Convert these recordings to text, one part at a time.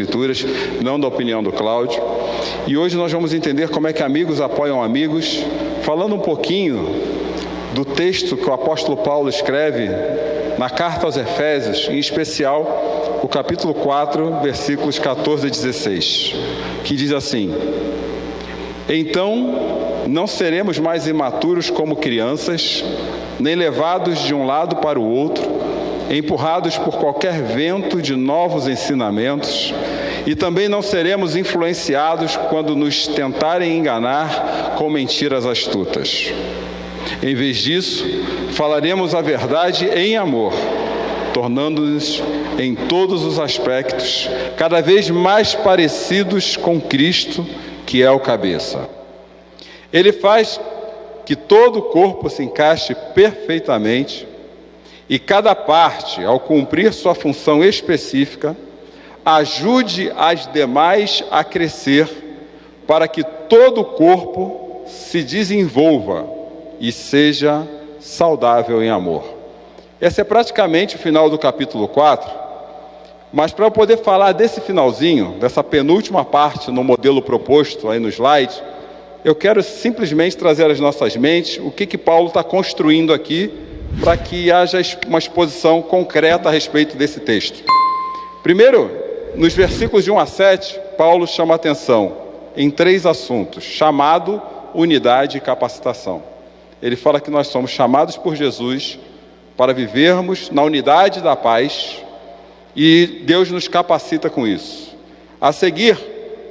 Escrituras, não da opinião do Cláudio. E hoje nós vamos entender como é que amigos apoiam amigos, falando um pouquinho do texto que o apóstolo Paulo escreve na carta aos Efésios, em especial o capítulo 4, versículos 14 e 16, que diz assim: Então não seremos mais imaturos como crianças, nem levados de um lado para o outro, empurrados por qualquer vento de novos ensinamentos, e também não seremos influenciados quando nos tentarem enganar com mentiras astutas. Em vez disso, falaremos a verdade em amor, tornando-nos em todos os aspectos cada vez mais parecidos com Cristo, que é o cabeça. Ele faz que todo o corpo se encaixe perfeitamente e cada parte, ao cumprir sua função específica, ajude as demais a crescer para que todo o corpo se desenvolva e seja saudável em amor. Esse é praticamente o final do capítulo 4, mas para eu poder falar desse finalzinho, dessa penúltima parte no modelo proposto aí no slide, eu quero simplesmente trazer às nossas mentes o que Paulo está construindo aqui, para que haja uma exposição concreta a respeito desse texto. Primeiro, nos versículos de 1 a 7, Paulo chama a atenção em 3 assuntos: chamado, unidade e capacitação. Ele fala que nós somos chamados por Jesus para vivermos na unidade da paz e Deus nos capacita com isso. A seguir,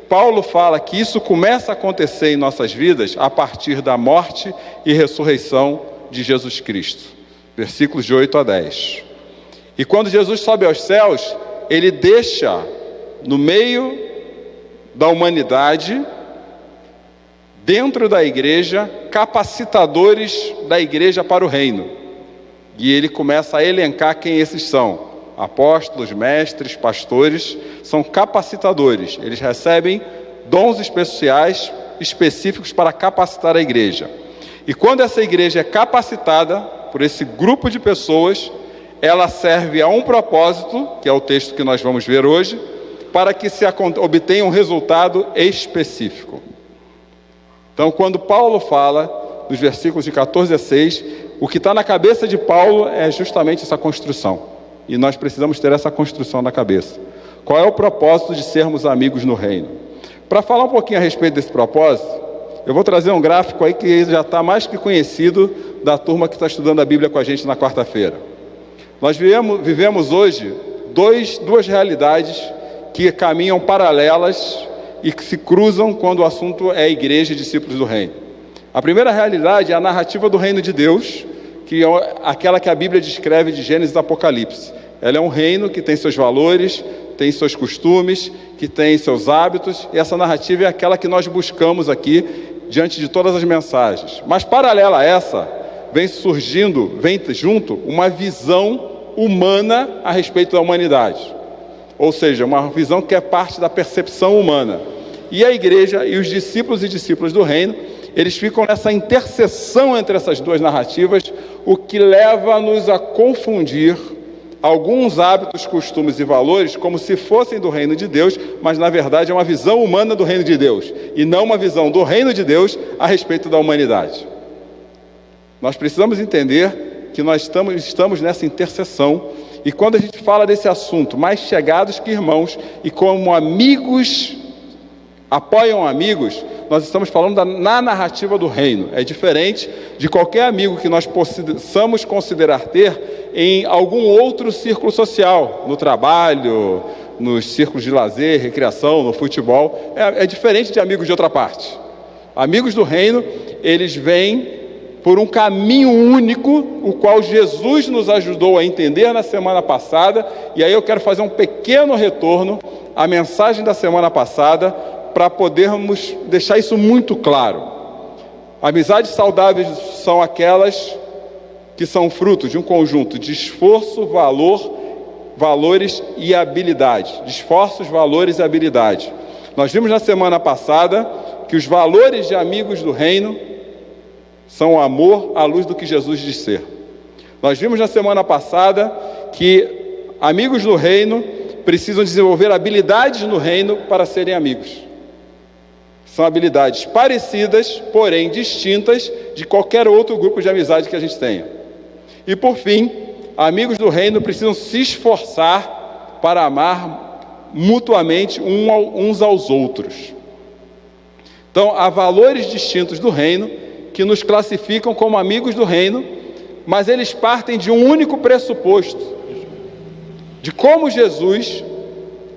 Paulo fala que isso começa a acontecer em nossas vidas a partir da morte e ressurreição de Jesus Cristo. Versículos de 8 a 10. E quando Jesus sobe aos céus, ele deixa no meio da humanidade, dentro da igreja, capacitadores da igreja para o reino. E ele começa a elencar quem esses são: apóstolos, mestres, pastores, são capacitadores. Eles recebem dons especiais, específicos para capacitar a igreja. E quando essa igreja é capacitada por esse grupo de pessoas, ela serve a um propósito, que é o texto que nós vamos ver hoje, para que se obtenha um resultado específico. Então, quando Paulo fala, nos versículos de 14 a 6, o que está na cabeça de Paulo é justamente essa construção. E nós precisamos ter essa construção na cabeça. Qual é o propósito de sermos amigos no reino? Para falar um pouquinho a respeito desse propósito, eu vou trazer um gráfico aí que já está mais que conhecido da turma que está estudando a Bíblia com a gente na quarta-feira. Nós vivemos hoje duas realidades que caminham paralelas e que se cruzam quando o assunto é igreja e discípulos do reino. A primeira realidade é a narrativa do reino de Deus, que é aquela que a Bíblia descreve de Gênesis e Apocalipse. Ela é um reino que tem seus valores, tem seus costumes, que tem seus hábitos, e essa narrativa é aquela que nós buscamos aqui diante de todas as mensagens. Mas paralela a essa, vem junto uma visão humana a respeito da humanidade. Ou seja, uma visão que é parte da percepção humana. E a igreja e os discípulos e discípulas do reino, eles ficam nessa interseção entre essas duas narrativas, o que leva-nos a confundir alguns hábitos, costumes e valores como se fossem do reino de Deus, mas na verdade é uma visão humana do reino de Deus, e não uma visão do reino de Deus a respeito da humanidade. Nós precisamos entender que nós estamos nessa interseção, e quando a gente fala desse assunto, mais chegados que irmãos, e como amigos apoiam amigos, nós estamos falando na narrativa do reino. É diferente de qualquer amigo que nós possamos considerar ter em algum outro círculo social, no trabalho, nos círculos de lazer, recreação, no futebol. É diferente de amigos de outra parte. Amigos do reino, eles vêm por um caminho único, o qual Jesus nos ajudou a entender na semana passada, e aí eu quero fazer um pequeno retorno à mensagem da semana passada, para podermos deixar isso muito claro. Amizades saudáveis são aquelas que são fruto de um conjunto de esforço, valores e habilidade. De esforços, valores e habilidade. Nós vimos na semana passada que os valores de amigos do reino são o amor à luz do que Jesus diz ser. Nós vimos na semana passada que amigos do reino, precisam desenvolver habilidades no reino para serem amigos. São habilidades parecidas, porém distintas de qualquer outro grupo de amizade que a gente tenha. E por fim, amigos do reino precisam se esforçar para amar mutuamente uns aos outros. Então, há valores distintos do reino que nos classificam como amigos do reino, mas eles partem de um único pressuposto, de como Jesus,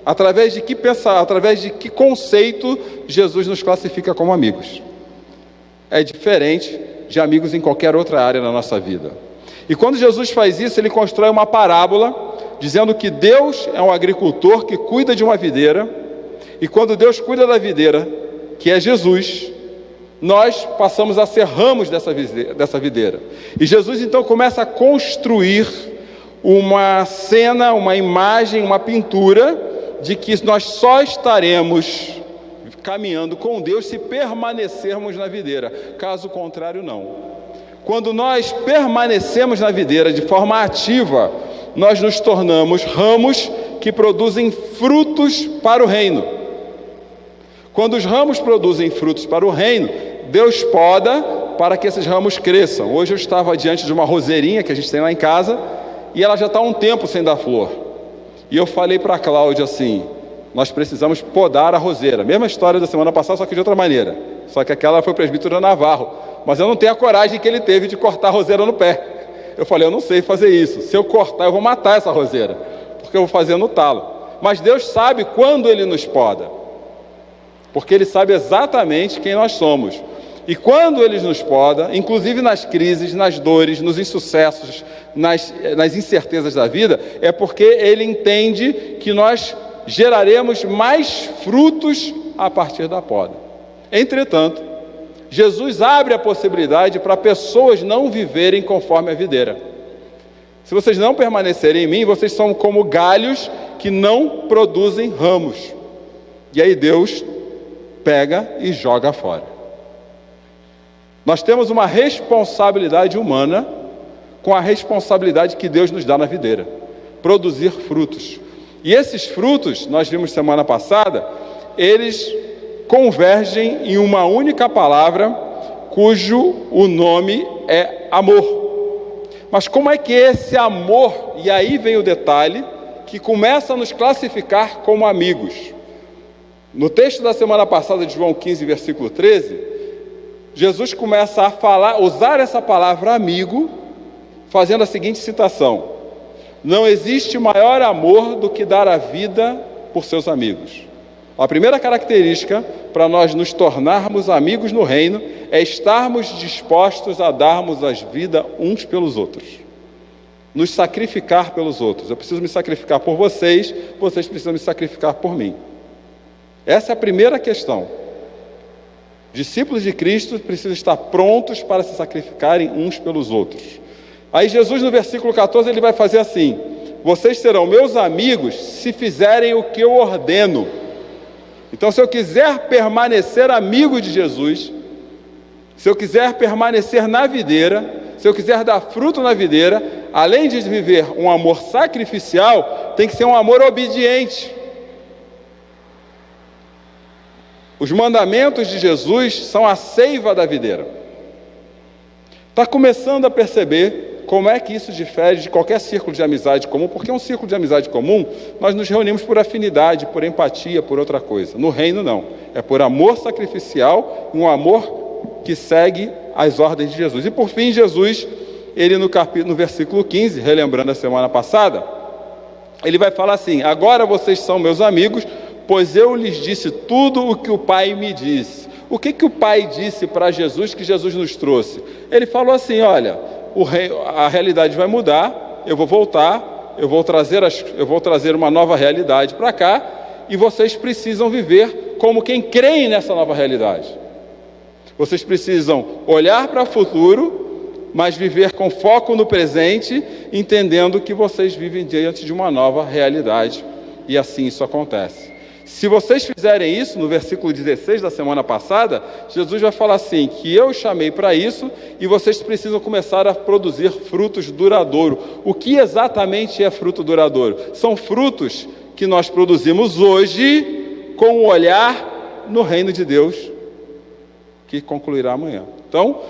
através de que conceito Jesus nos classifica como amigos. É diferente de amigos em qualquer outra área da nossa vida. E quando Jesus faz isso, ele constrói uma parábola, dizendo que Deus é um agricultor que cuida de uma videira, e quando Deus cuida da videira, que é Jesus, nós passamos a ser ramos dessa videira. E Jesus então começa a construir uma cena, uma imagem, uma pintura de que nós só estaremos caminhando com Deus se permanecermos na videira, caso contrário não. Quando nós permanecemos na videira de forma ativa, nós nos tornamos ramos que produzem frutos para o reino. Quando os ramos produzem frutos para o reino, Deus poda para que esses ramos cresçam. Hoje eu estava diante de uma roseirinha que a gente tem lá em casa, e ela já está há um tempo sem dar flor. E eu falei para a Cláudia assim, nós precisamos podar a roseira. Mesma história da semana passada, só que de outra maneira. Só que aquela foi o presbítero Navarro. Mas eu não tenho a coragem que ele teve de cortar a roseira no pé. Eu falei, eu não sei fazer isso. Se eu cortar, eu vou matar essa roseira, porque eu vou fazer no talo. Mas Deus sabe quando Ele nos poda, porque Ele sabe exatamente quem nós somos. E quando Ele nos poda, inclusive nas crises, nas dores, nos insucessos, nas incertezas da vida, é porque Ele entende que nós geraremos mais frutos a partir da poda. Entretanto, Jesus abre a possibilidade para pessoas não viverem conforme a videira. Se vocês não permanecerem em mim, vocês são como galhos que não produzem ramos. E aí Deus pega e joga fora. Nós temos uma responsabilidade humana com a responsabilidade que Deus nos dá na videira: produzir frutos. E esses frutos, nós vimos semana passada, eles convergem em uma única palavra, cujo o nome é amor. Mas como é que esse amor, e aí vem o detalhe, que começa a nos classificar como amigos? No texto da semana passada de João 15, versículo 13, Jesus começa a usar essa palavra amigo, fazendo a seguinte citação: não existe maior amor do que dar a vida por seus amigos. A primeira característica para nós nos tornarmos amigos no reino é estarmos dispostos a darmos as vidas uns pelos outros, nos sacrificar pelos outros. Eu preciso me sacrificar por vocês, vocês precisam me sacrificar por mim. Essa é a primeira questão. Discípulos de Cristo precisam estar prontos para se sacrificarem uns pelos outros. Aí Jesus, no versículo 14, ele vai fazer assim: vocês serão meus amigos se fizerem o que eu ordeno. Então, se eu quiser permanecer amigo de Jesus, se eu quiser permanecer na videira, se eu quiser dar fruto na videira, além de viver um amor sacrificial, tem que ser um amor obediente. Os mandamentos de Jesus são a seiva da videira. Está começando a perceber como é que isso difere de qualquer círculo de amizade comum, porque um círculo de amizade comum, nós nos reunimos por afinidade, por empatia, por outra coisa. No reino não, é por amor sacrificial, um amor que segue as ordens de Jesus. E por fim, Jesus, ele no versículo 15, relembrando a semana passada, ele vai falar assim: agora vocês são meus amigos, pois eu lhes disse tudo o que o Pai me disse. O que o Pai disse para Jesus que Jesus nos trouxe? Ele falou assim: olha, a realidade vai mudar, eu vou voltar, eu vou trazer uma nova realidade para cá, e vocês precisam viver como quem crê nessa nova realidade. Vocês precisam olhar para o futuro, mas viver com foco no presente, entendendo que vocês vivem diante de uma nova realidade, e assim isso acontece. Se vocês fizerem isso, no versículo 16 da semana passada, Jesus vai falar assim, que eu chamei para isso e vocês precisam começar a produzir frutos duradouros. O que exatamente é fruto duradouro? São frutos que nós produzimos hoje com o olhar no reino de Deus, que concluirá amanhã. Então,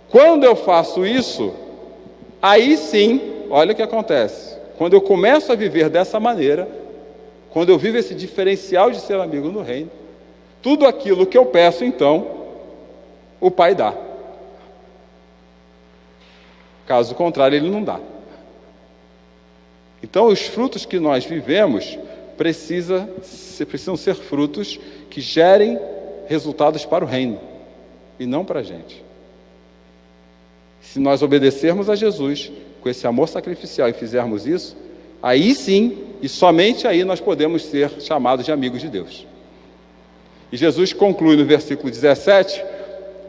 quando eu faço isso, aí sim, olha o que acontece. Quando eu começo a viver dessa maneira, quando eu vivo esse diferencial de ser amigo no reino, tudo aquilo que eu peço, então, o Pai dá. Caso contrário, Ele não dá. Então, os frutos que nós vivemos precisam ser frutos que gerem resultados para o reino, e não para a gente. Se nós obedecermos a Jesus com esse amor sacrificial e fizermos isso, aí sim, e somente aí nós podemos ser chamados de amigos de Deus. E Jesus conclui no versículo 17,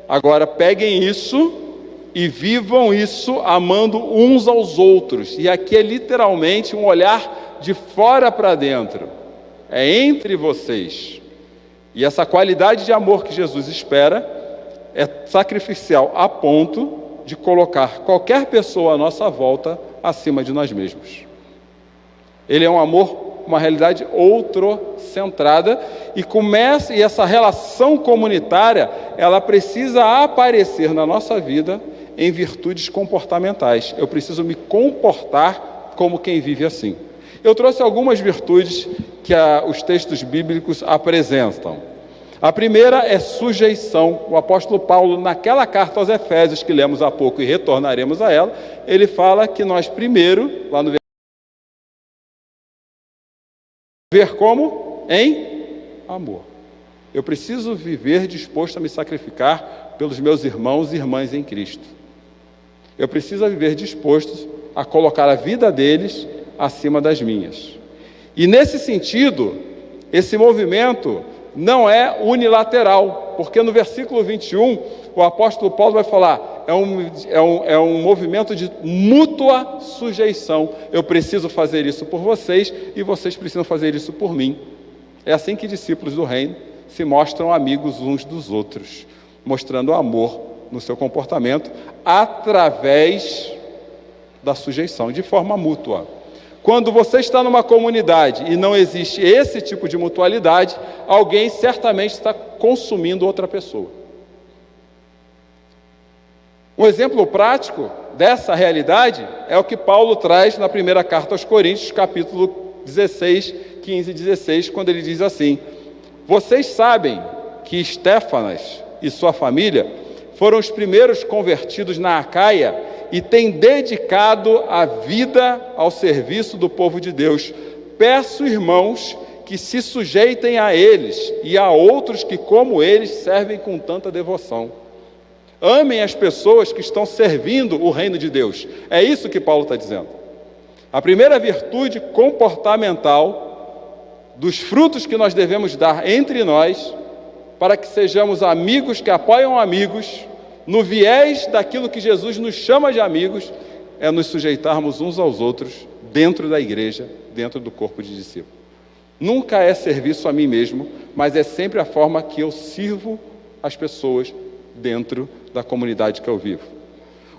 agora peguem isso e vivam isso amando uns aos outros. E aqui é literalmente um olhar de fora para dentro. É entre vocês. E essa qualidade de amor que Jesus espera é sacrificial a ponto de colocar qualquer pessoa à nossa volta acima de nós mesmos. Ele é um amor, uma realidade outrocentrada, e essa relação comunitária, ela precisa aparecer na nossa vida em virtudes comportamentais. Eu preciso me comportar como quem vive assim. Eu trouxe algumas virtudes que os textos bíblicos apresentam. A primeira é sujeição. O apóstolo Paulo, naquela carta aos Efésios, que lemos há pouco e retornaremos a ela, ele fala que nós primeiro, lá no viver como? Em amor. Eu preciso viver disposto a me sacrificar pelos meus irmãos e irmãs em Cristo. Eu preciso viver disposto a colocar a vida deles acima das minhas. E nesse sentido, esse movimento não é unilateral, porque no versículo 21, o apóstolo Paulo vai falar, é um movimento de mútua sujeição. Eu preciso fazer isso por vocês e vocês precisam fazer isso por mim. É assim que discípulos do reino se mostram amigos uns dos outros, mostrando amor no seu comportamento através da sujeição, de forma mútua. Quando você está numa comunidade e não existe esse tipo de mutualidade, alguém certamente está consumindo outra pessoa. Um exemplo prático dessa realidade é o que Paulo traz na primeira carta aos Coríntios, capítulo 16, 15 e 16, quando ele diz assim: vocês sabem que Estéfanas e sua família foram os primeiros convertidos na Acaia e têm dedicado a vida ao serviço do povo de Deus. Peço, irmãos, que se sujeitem a eles e a outros que, como eles, servem com tanta devoção. Amem as pessoas que estão servindo o reino de Deus. É isso que Paulo está dizendo. A primeira virtude comportamental dos frutos que nós devemos dar entre nós, para que sejamos amigos que apoiam amigos, no viés daquilo que Jesus nos chama de amigos, é nos sujeitarmos uns aos outros dentro da igreja, dentro do corpo de discípulos. Nunca é serviço a mim mesmo, mas é sempre a forma que eu sirvo as pessoas dentro da comunidade que eu vivo.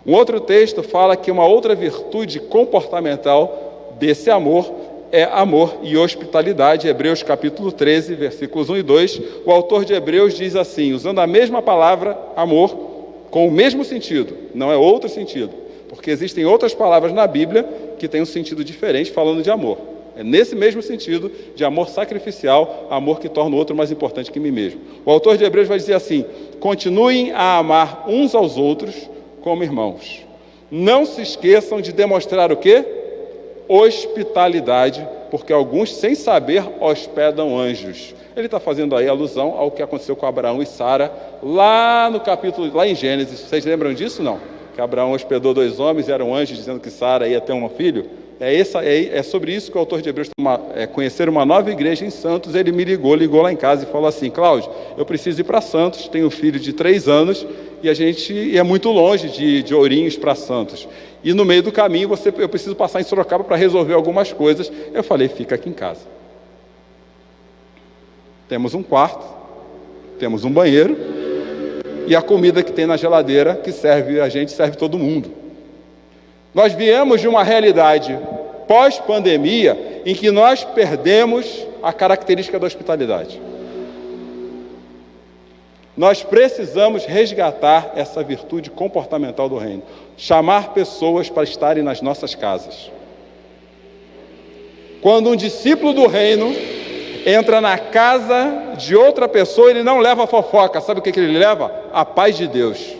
Um outro texto fala que uma outra virtude comportamental desse amor é amor e hospitalidade. Hebreus capítulo 13, versículos 1 e 2, o autor de Hebreus diz assim, usando a mesma palavra amor, com o mesmo sentido, não é outro sentido, porque existem outras palavras na Bíblia que têm um sentido diferente falando de amor. É nesse mesmo sentido de amor sacrificial, amor que torna o outro mais importante que mim mesmo. O autor de Hebreus vai dizer assim: continuem a amar uns aos outros como irmãos. Não se esqueçam de demonstrar o quê? Hospitalidade, porque alguns, sem saber, hospedam anjos. Ele está fazendo aí alusão ao que aconteceu com Abraão e Sara, lá em Gênesis. Vocês lembram disso, não? Que Abraão hospedou 2 homens e eram anjos, dizendo que Sara ia ter um filho. É sobre isso que o autor de Hebreus conhecer uma nova igreja em Santos. Ele me ligou lá em casa e falou assim: Cláudio, eu preciso ir para Santos, tenho um filho de 3 anos e é muito longe de Ourinhos para Santos. E no meio do caminho eu preciso passar em Sorocaba para resolver algumas coisas. Eu falei: fica aqui em casa. Temos um quarto, temos um banheiro e a comida que tem na geladeira que serve a gente, serve todo mundo. Nós viemos de uma realidade pós-pandemia em que nós perdemos a característica da hospitalidade. Nós precisamos resgatar essa virtude comportamental do reino. Chamar pessoas para estarem nas nossas casas. Quando um discípulo do reino entra na casa de outra pessoa, ele não leva fofoca. Sabe o que ele leva? A paz de Deus.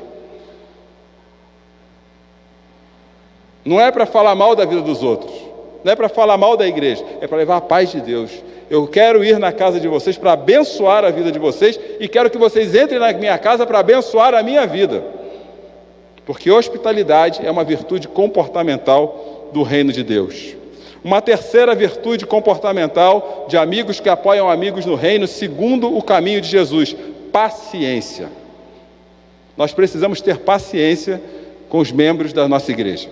Não é para falar mal da vida dos outros. Não é para falar mal da igreja. É para levar a paz de Deus. Eu quero ir na casa de vocês para abençoar a vida de vocês e quero que vocês entrem na minha casa para abençoar a minha vida. Porque hospitalidade é uma virtude comportamental do reino de Deus. Uma terceira virtude comportamental de amigos que apoiam amigos no reino, segundo o caminho de Jesus: paciência. Nós precisamos ter paciência com os membros da nossa igreja.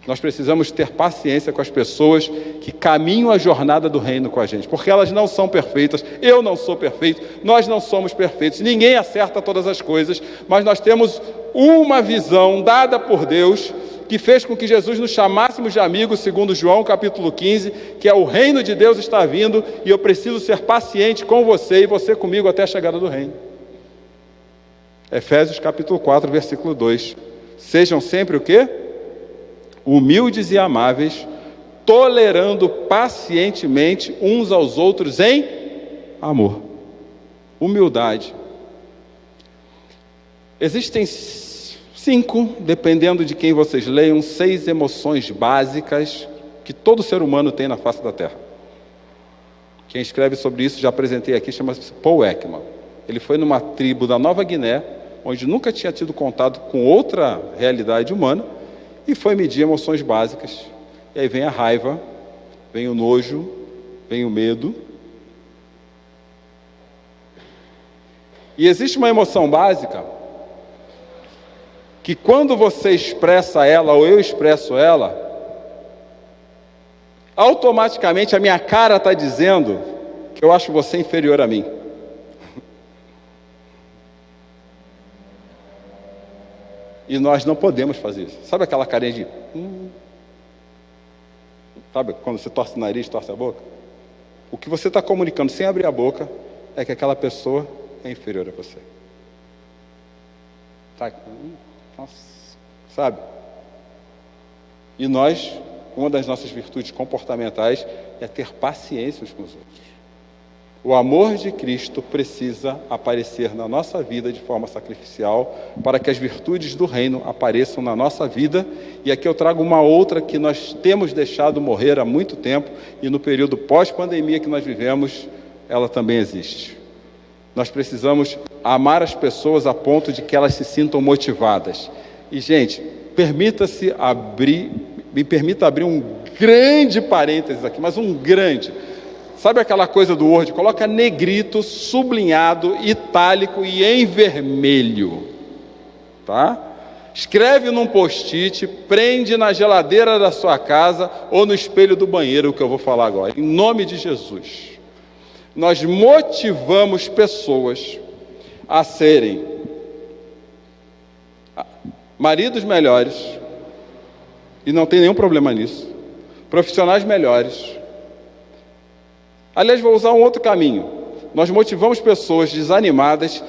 Nós precisamos ter paciência com as pessoas que caminham a jornada do reino com a gente, porque elas não são perfeitas, eu não sou perfeito, nós não somos perfeitos, ninguém acerta todas as coisas, mas nós temos uma visão dada por Deus, que fez com que Jesus nos chamássemos de amigos, segundo João capítulo 15, que é: o reino de Deus está vindo e eu preciso ser paciente com você e você comigo até a chegada do reino. Efésios capítulo 4, versículo 2. Sejam sempre o quê? Humildes e amáveis, tolerando pacientemente uns aos outros em amor. Humildade. Existem 5, dependendo de quem vocês leiam, 6 emoções básicas que todo ser humano tem na face da terra. Quem escreve sobre isso, já apresentei aqui, chama-se Paul Ekman. Ele foi numa tribo da Nova Guiné, onde nunca tinha tido contato com outra realidade humana, e foi medir emoções básicas. E aí vem a raiva, vem o nojo, vem o medo. E existe uma emoção básica que quando você expressa ela, ou eu expresso ela, automaticamente a minha cara está dizendo que eu acho você inferior a mim. E nós não podemos fazer isso. Sabe aquela carinha de... Sabe quando você torce o nariz, torce a boca? O que você está comunicando sem abrir a boca é que aquela pessoa é inferior a você. Tá? Nossa, sabe? E nós, uma das nossas virtudes comportamentais é ter paciência uns com os outros. O amor de Cristo precisa aparecer na nossa vida de forma sacrificial para que as virtudes do reino apareçam na nossa vida. E aqui eu trago uma outra que nós temos deixado morrer há muito tempo e no período pós-pandemia que nós vivemos, ela também existe. Nós precisamos amar as pessoas a ponto de que elas se sintam motivadas. E, gente, me permita abrir um grande parênteses aqui, mas um grande. Sabe aquela coisa do Word? Coloca negrito, sublinhado, itálico e em vermelho. Tá? Escreve num post-it, prende na geladeira da sua casa ou no espelho do banheiro, o que eu vou falar agora. Em nome de Jesus. Nós motivamos pessoas a serem maridos melhores, e não tem nenhum problema nisso, profissionais melhores. Aliás, vou usar um outro caminho. Nós motivamos pessoas desanimadas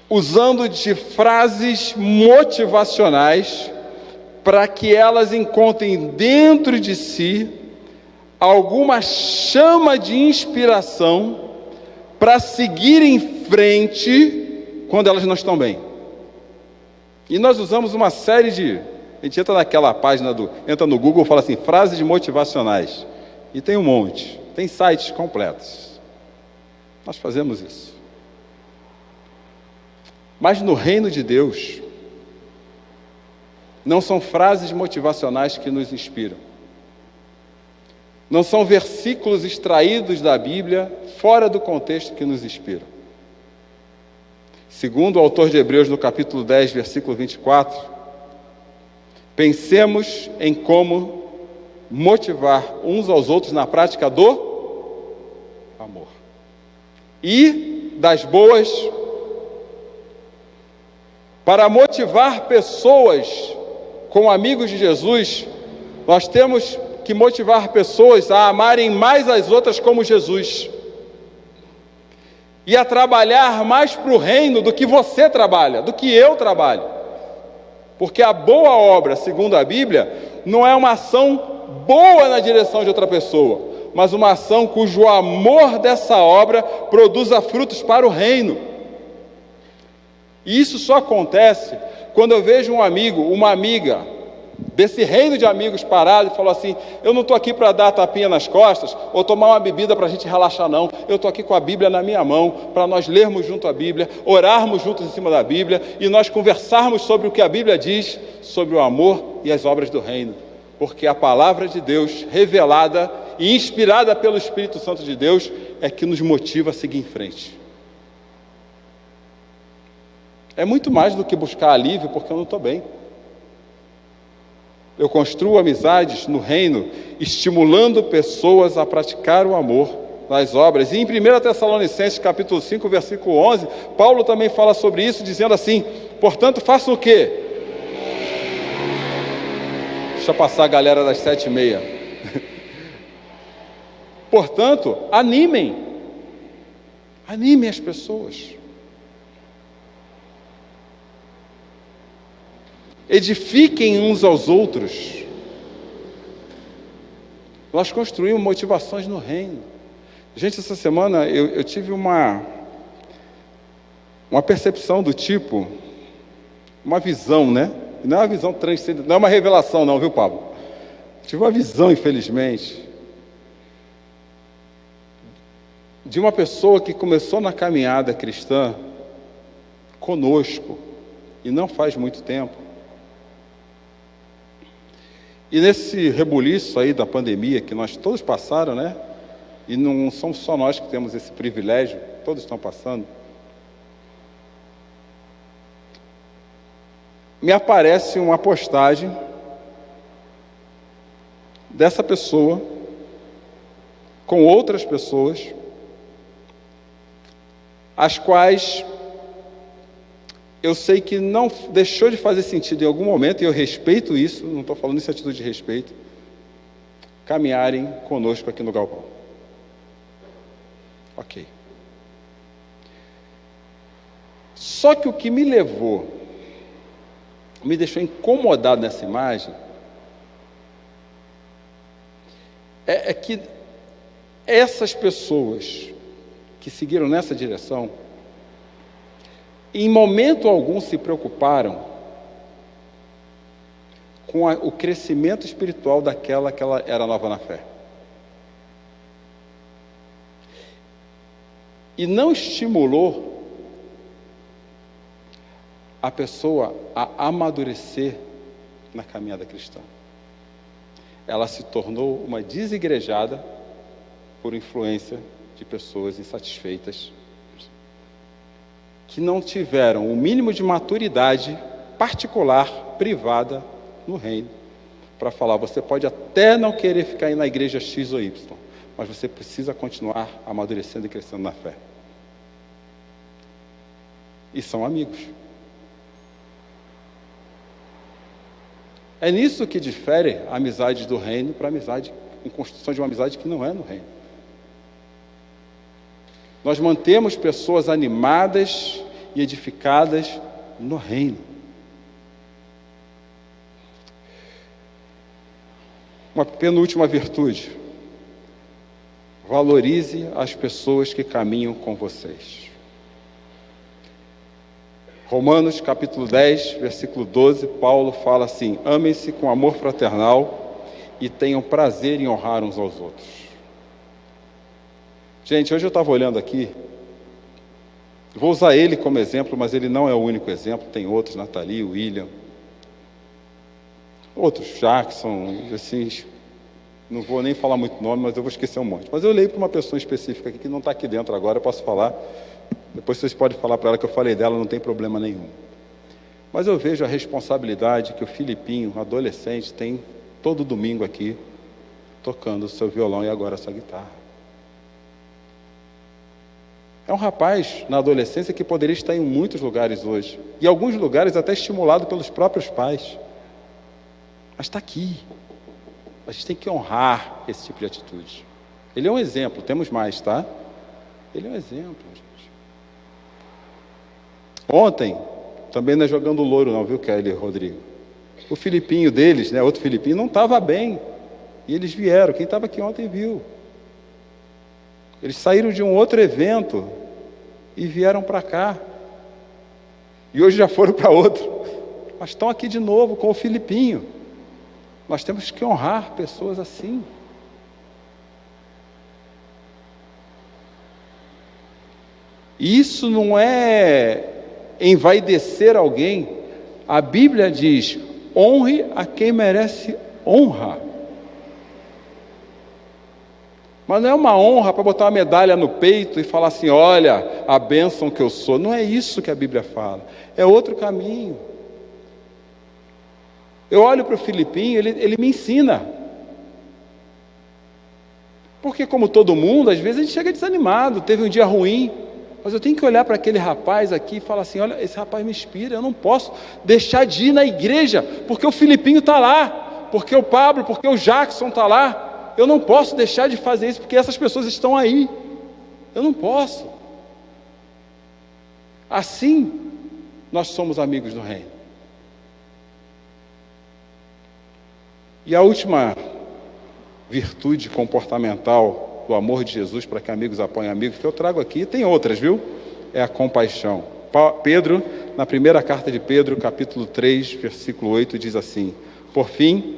usando de frases motivacionais para que elas encontrem dentro de si alguma chama de inspiração para seguir em frente quando elas não estão bem. E nós usamos uma série de... A gente entra naquela página entra no Google e fala assim, frases motivacionais. E tem um monte. Tem sites completos. Nós fazemos isso. Mas no reino de Deus, não são frases motivacionais que nos inspiram. Não são versículos extraídos da Bíblia, fora do contexto, que nos inspiram. Segundo o autor de Hebreus, no capítulo 10, versículo 24, pensemos em como motivar uns aos outros na prática do amor. E das boas, para motivar pessoas como amigos de Jesus, Nós temos que motivar pessoas a amarem mais as outras como Jesus. E a trabalhar mais para o reino do que você trabalha, do que eu trabalho. Porque a boa obra, segundo a Bíblia, não é uma ação boa na direção de outra pessoa, mas uma ação cujo amor dessa obra produza frutos para o reino. E isso só acontece quando eu vejo um amigo, uma amiga, desse reino de amigos parado e falou assim: eu não estou aqui para dar tapinha nas costas ou tomar uma bebida para a gente relaxar, não. Eu estou aqui com a Bíblia na minha mão, para nós lermos junto a Bíblia, orarmos juntos em cima da Bíblia e nós conversarmos sobre o que a Bíblia diz sobre o amor e as obras do reino. Porque a palavra de Deus, revelada e inspirada pelo Espírito Santo de Deus, é que nos motiva a seguir em frente. É muito mais do que buscar alívio porque eu não estou bem. Eu construo amizades no reino, estimulando pessoas a praticar o amor nas obras. E em 1 Tessalonicenses, capítulo 5, versículo 11, Paulo também fala sobre isso, dizendo assim: portanto, façam o quê? Deixa eu passar a galera das 7h30. Portanto, animem as pessoas. Edifiquem uns aos outros. Nós construímos motivações no reino. Gente, essa semana eu tive uma percepção do tipo, uma visão, né? Não é uma visão transcendente, não é uma revelação não, viu, Pablo? Tive uma visão, infelizmente, de uma pessoa que começou na caminhada cristã conosco, e não faz muito tempo. E nesse rebuliço aí da pandemia, que nós todos passaram, né? E não somos só nós que temos esse privilégio, todos estão passando. Me aparece uma postagem dessa pessoa com outras pessoas, as quais eu sei que não deixou de fazer sentido em algum momento, e eu respeito isso, não estou falando isso em atitude de respeito, caminharem conosco aqui no galpão. Ok. Só que o que me deixou incomodado nessa imagem, é que essas pessoas que seguiram nessa direção, em momento algum se preocuparam com o crescimento espiritual daquela que ela era nova na fé. E não estimulou a pessoa a amadurecer na caminhada cristã. Ela se tornou uma desigrejada por influência de pessoas insatisfeitas, que não tiveram o mínimo de maturidade particular, privada, no reino, para falar: você pode até não querer ficar aí na igreja X ou Y, mas você precisa continuar amadurecendo e crescendo na fé. E são amigos. É nisso que difere a amizade do reino para a amizade, em construção de uma amizade que não é no reino. Nós mantemos pessoas animadas e edificadas no reino. Uma penúltima virtude: valorize as pessoas que caminham com vocês. Romanos capítulo 10, versículo 12, Paulo fala assim: amem-se com amor fraternal e tenham prazer em honrar uns aos outros. Gente, hoje eu estava olhando aqui, vou usar ele como exemplo, mas ele não é o único exemplo, tem outros, Nathalie, William, outros, Jackson, assim, não vou nem falar muito nome, mas eu vou esquecer um monte. Mas eu olhei para uma pessoa específica aqui, que não está aqui dentro agora, eu posso falar, depois vocês podem falar para ela que eu falei dela, não tem problema nenhum. Mas eu vejo a responsabilidade que o Filipinho, adolescente, tem todo domingo aqui, tocando o seu violão e agora a sua guitarra. É um rapaz, na adolescência, que poderia estar em muitos lugares hoje. E alguns lugares até estimulado pelos próprios pais. Mas está aqui. A gente tem que honrar esse tipo de atitude. Ele é um exemplo, temos mais, tá? Ele é um exemplo, gente. Ontem, também não é jogando louro não, viu, Kelly e Rodrigo? O Filipinho deles, né, outro Filipinho, não estava bem. E eles vieram, quem estava aqui ontem viu. Eles saíram de um outro evento e vieram para cá. E hoje já foram para outro. Mas estão aqui de novo com o Filipinho. Nós temos que honrar pessoas assim. Isso não é envaidecer alguém. A Bíblia diz: honre a quem merece honra. Mas não é uma honra para botar uma medalha no peito e falar assim: olha, a bênção que eu sou. Não é isso que a Bíblia fala. É outro caminho. Eu olho para o Filipinho, ele me ensina. Porque como todo mundo, às vezes a gente chega desanimado, teve um dia ruim. Mas eu tenho que olhar para aquele rapaz aqui e falar assim: olha, esse rapaz me inspira, eu não posso deixar de ir na igreja, porque o Filipinho está lá, porque o Pablo, porque o Jackson está lá. Eu não posso deixar de fazer isso, porque essas pessoas estão aí. Eu não posso. Assim, nós somos amigos do reino. E a última virtude comportamental do amor de Jesus para que amigos apoiem amigos, que eu trago aqui, tem outras, viu? É a compaixão. Pedro, na primeira carta de Pedro, capítulo 3, versículo 8, diz assim: por fim,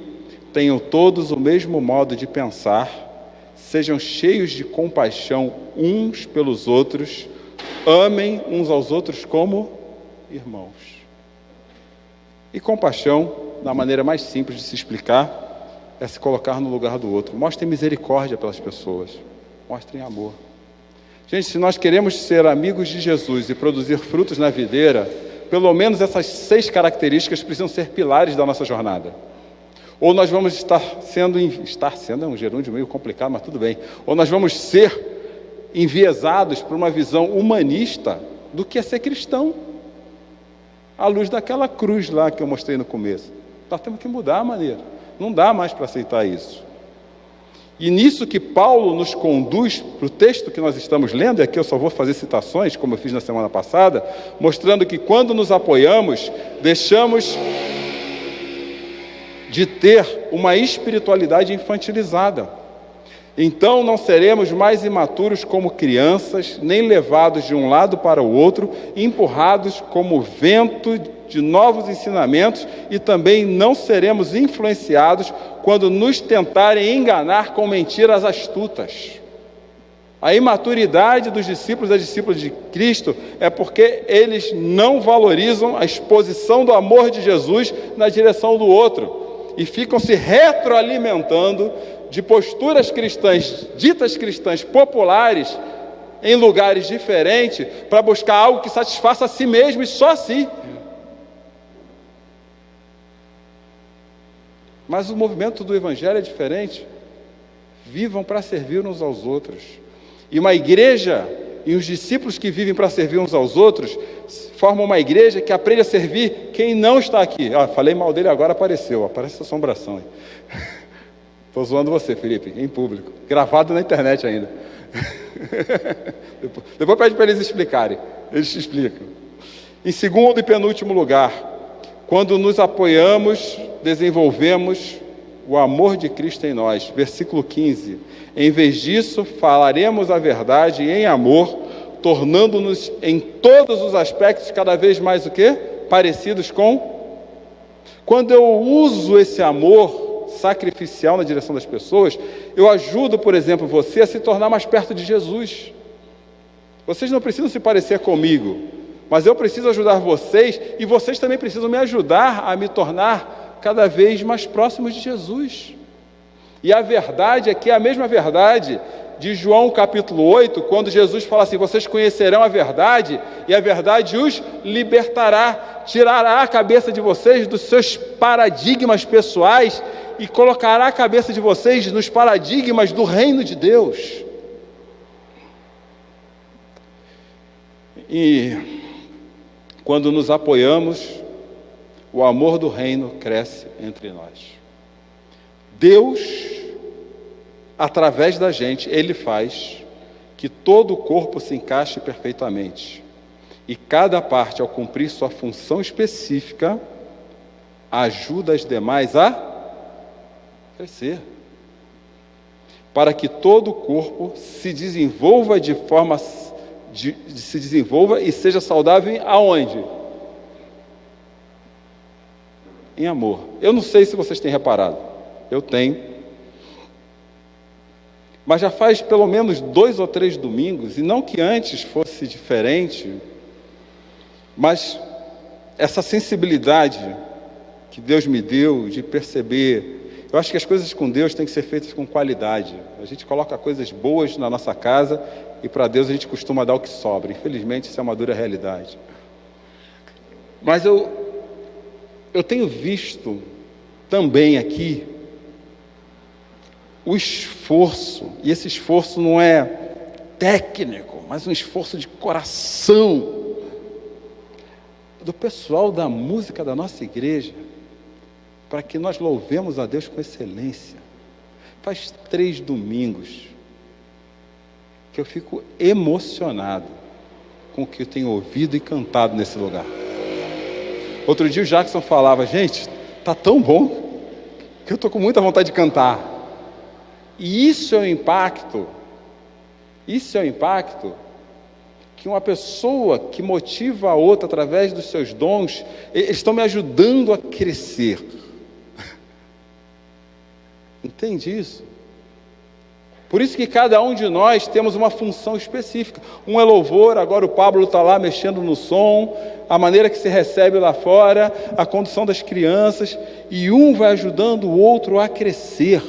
tenham todos o mesmo modo de pensar, sejam cheios de compaixão uns pelos outros, amem uns aos outros como irmãos. E compaixão, da maneira mais simples de se explicar, é se colocar no lugar do outro. Mostrem misericórdia pelas pessoas, mostrem amor. Gente, se nós queremos ser amigos de Jesus e produzir frutos na videira, pelo menos essas 6 características precisam ser pilares da nossa jornada. Ou nós vamos estar sendo é um gerúndio meio complicado, mas tudo bem. Ou nós vamos ser enviesados por uma visão humanista do que é ser cristão, à luz daquela cruz lá que eu mostrei no começo. Nós temos que mudar a maneira. Não dá mais para aceitar isso. E nisso que Paulo nos conduz para o texto que nós estamos lendo, e aqui eu só vou fazer citações, como eu fiz na semana passada, mostrando que quando nos apoiamos, deixamos de ter uma espiritualidade infantilizada. Então não seremos mais imaturos como crianças, nem levados de um lado para o outro, empurrados como vento de novos ensinamentos, e também não seremos influenciados quando nos tentarem enganar com mentiras astutas. A imaturidade dos discípulos e das discípulas de Cristo é porque eles não valorizam a exposição do amor de Jesus na direção do outro, e ficam se retroalimentando de posturas cristãs, ditas cristãs populares, em lugares diferentes, para buscar algo que satisfaça a si mesmo e só a si. Mas o movimento do Evangelho é diferente. Vivam para servir uns aos outros. E uma igreja, e os discípulos que vivem para servir uns aos outros, formam uma igreja que aprende a servir quem não está aqui. Falei mal dele agora, apareceu. Aparece essa assombração aí. Estou zoando você, Felipe, em público. Gravado na internet ainda. Depois pede para eles explicarem. Eles te explicam. Em segundo e penúltimo lugar, quando nos apoiamos, desenvolvemos o amor de Cristo em nós. Versículo 15. Em vez disso, falaremos a verdade em amor, tornando-nos em todos os aspectos cada vez mais o quê? Parecidos com... Quando eu uso esse amor sacrificial na direção das pessoas, eu ajudo, por exemplo, você a se tornar mais perto de Jesus. Vocês não precisam se parecer comigo, mas eu preciso ajudar vocês, e vocês também precisam me ajudar a me tornar cada vez mais próximos de Jesus. E a verdade é que é a mesma verdade de João capítulo 8, quando Jesus fala assim: vocês conhecerão a verdade, e a verdade os libertará, tirará a cabeça de vocês dos seus paradigmas pessoais e colocará a cabeça de vocês nos paradigmas do reino de Deus. E quando nos apoiamos, o amor do reino cresce entre nós. Deus, através da gente, Ele faz que todo o corpo se encaixe perfeitamente. E cada parte, ao cumprir sua função específica, ajuda as demais a crescer. Para que todo o corpo se desenvolva se desenvolva e seja saudável aonde? Em amor. Eu não sei se vocês têm reparado. Eu tenho. Mas já faz pelo menos 2 ou 3 domingos, e não que antes fosse diferente, mas essa sensibilidade que Deus me deu de perceber, eu acho que as coisas com Deus têm que ser feitas com qualidade. A gente coloca coisas boas na nossa casa e para Deus a gente costuma dar o que sobra. Infelizmente isso é uma dura realidade. Mas eu tenho visto também aqui o esforço, e esse esforço não é técnico, mas um esforço de coração do pessoal da música da nossa igreja, para que nós louvemos a Deus com excelência. Faz 3 domingos que eu fico emocionado com o que eu tenho ouvido e cantado nesse lugar. Outro dia o Jackson falava, gente, tá tão bom que eu estou com muita vontade de cantar. E isso é o impacto que uma pessoa que motiva a outra através dos seus dons, eles estão me ajudando a crescer. Entende isso? Por isso que cada um de nós temos uma função específica. Um é louvor, agora o Pablo está lá mexendo no som, a maneira que se recebe lá fora, a condução das crianças, e um vai ajudando o outro a crescer.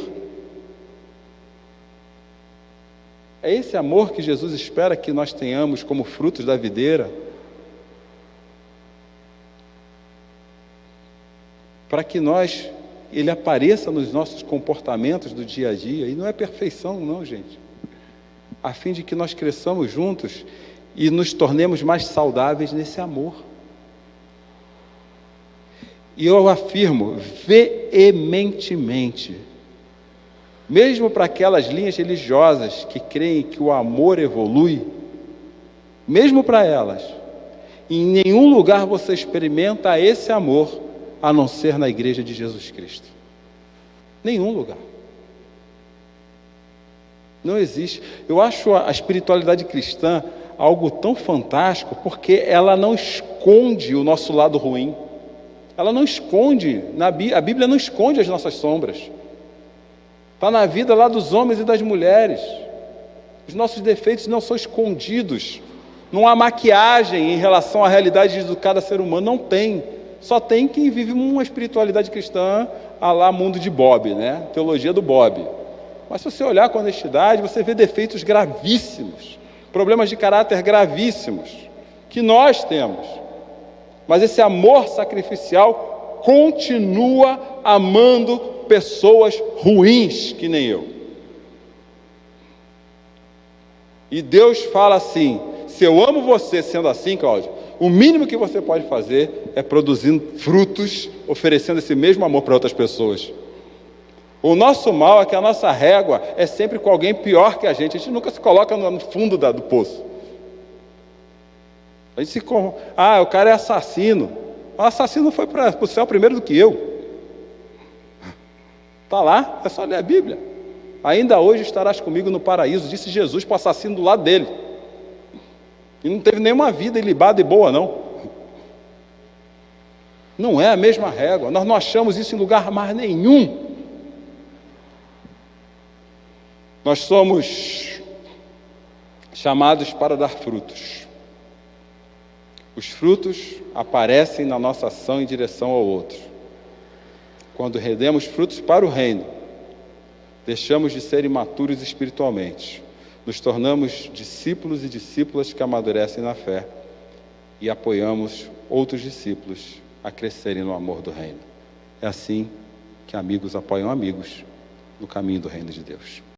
É esse amor que Jesus espera que nós tenhamos como frutos da videira, para que Ele apareça nos nossos comportamentos do dia a dia, e não é perfeição não, gente, a fim de que nós cresçamos juntos e nos tornemos mais saudáveis nesse amor. E eu afirmo veementemente, mesmo para aquelas linhas religiosas que creem que o amor evolui, mesmo para elas, em nenhum lugar você experimenta esse amor a não ser na igreja de Jesus Cristo. Nenhum lugar. Não existe. Eu acho a espiritualidade cristã algo tão fantástico, porque ela não esconde o nosso lado ruim. Ela não esconde, a Bíblia não esconde as nossas sombras. Está na vida lá dos homens e das mulheres. Os nossos defeitos não são escondidos. Não há maquiagem em relação à realidade de cada ser humano. Não tem. Só tem quem vive uma espiritualidade cristã à lá mundo de Bob, né? Teologia do Bob. Mas se você olhar com honestidade, você vê defeitos gravíssimos, problemas de caráter gravíssimos, que nós temos. Mas esse amor sacrificial continua amando pessoas ruins que nem eu. E Deus fala assim, se eu amo você sendo assim, Cláudio, o mínimo que você pode fazer é produzindo frutos, oferecendo esse mesmo amor para outras pessoas. O nosso mal é que a nossa régua é sempre com alguém pior que a gente nunca se coloca no fundo do poço. A gente o cara é assassino. O assassino foi para o céu primeiro do que eu. Está lá, é só ler a Bíblia. Ainda hoje estarás comigo no paraíso, disse Jesus para o assassino do lado dele. E não teve nenhuma vida ilibada e boa, não. Não é a mesma régua. Nós não achamos isso em lugar mais nenhum. Nós somos chamados para dar frutos. Os frutos aparecem na nossa ação em direção ao outro. Quando rendemos frutos para o reino, deixamos de ser imaturos espiritualmente. Nos tornamos discípulos e discípulas que amadurecem na fé e apoiamos outros discípulos a crescerem no amor do reino. É assim que amigos apoiam amigos no caminho do reino de Deus.